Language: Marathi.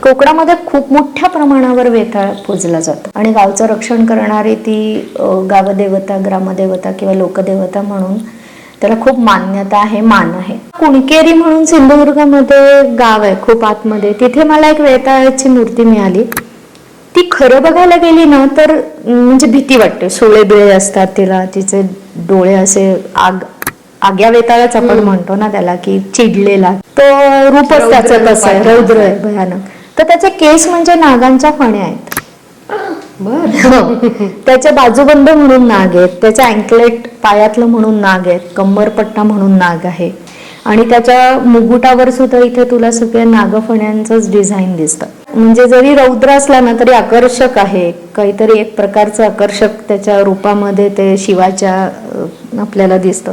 कोकणामध्ये खूप मोठ्या प्रमाणावर वेताळ पूजला जातो आणि गावचं रक्षण करणारी ती गावदेवता, ग्रामदेवता किंवा लोकदेवता म्हणून त्याला खूप मान्यता आहे, मान आहे. कुणकेरी म्हणून सिंधुदुर्गामध्ये गाव आहे खूप आतमध्ये, तिथे मला एक वेताळाची मूर्ती मिळाली. ती खरं बघायला गेली ना तर म्हणजे भीती वाटते. सुळे बिळे असतात तिला, तिचे डोळे असे आग्या वेताळच आपण म्हणतो ना त्याला, की चिडलेला तो रूपच त्याचं तसं आहे, रौद्र आहे, भयानक. तर त्याचे केस म्हणजे नागांच्या फण्या आहेत. त्याचे बाजूबंद म्हणून नाग आहेत, त्याचे अँकलेट पायातलं म्हणून नाग आहेत, कंबरपट्टा म्हणून नाग आहे आणि त्याच्या मुकुटावर सुद्धा इथे तुला सगळ्या नागफण्यांचंच डिझाईन दिसतं. म्हणजे जरी रौद्र असला ना तरी आकर्षक आहे, काहीतरी एक प्रकारचं आकर्षक त्याच्या रूपामध्ये ते शिवाच्या आपल्याला दिसतं.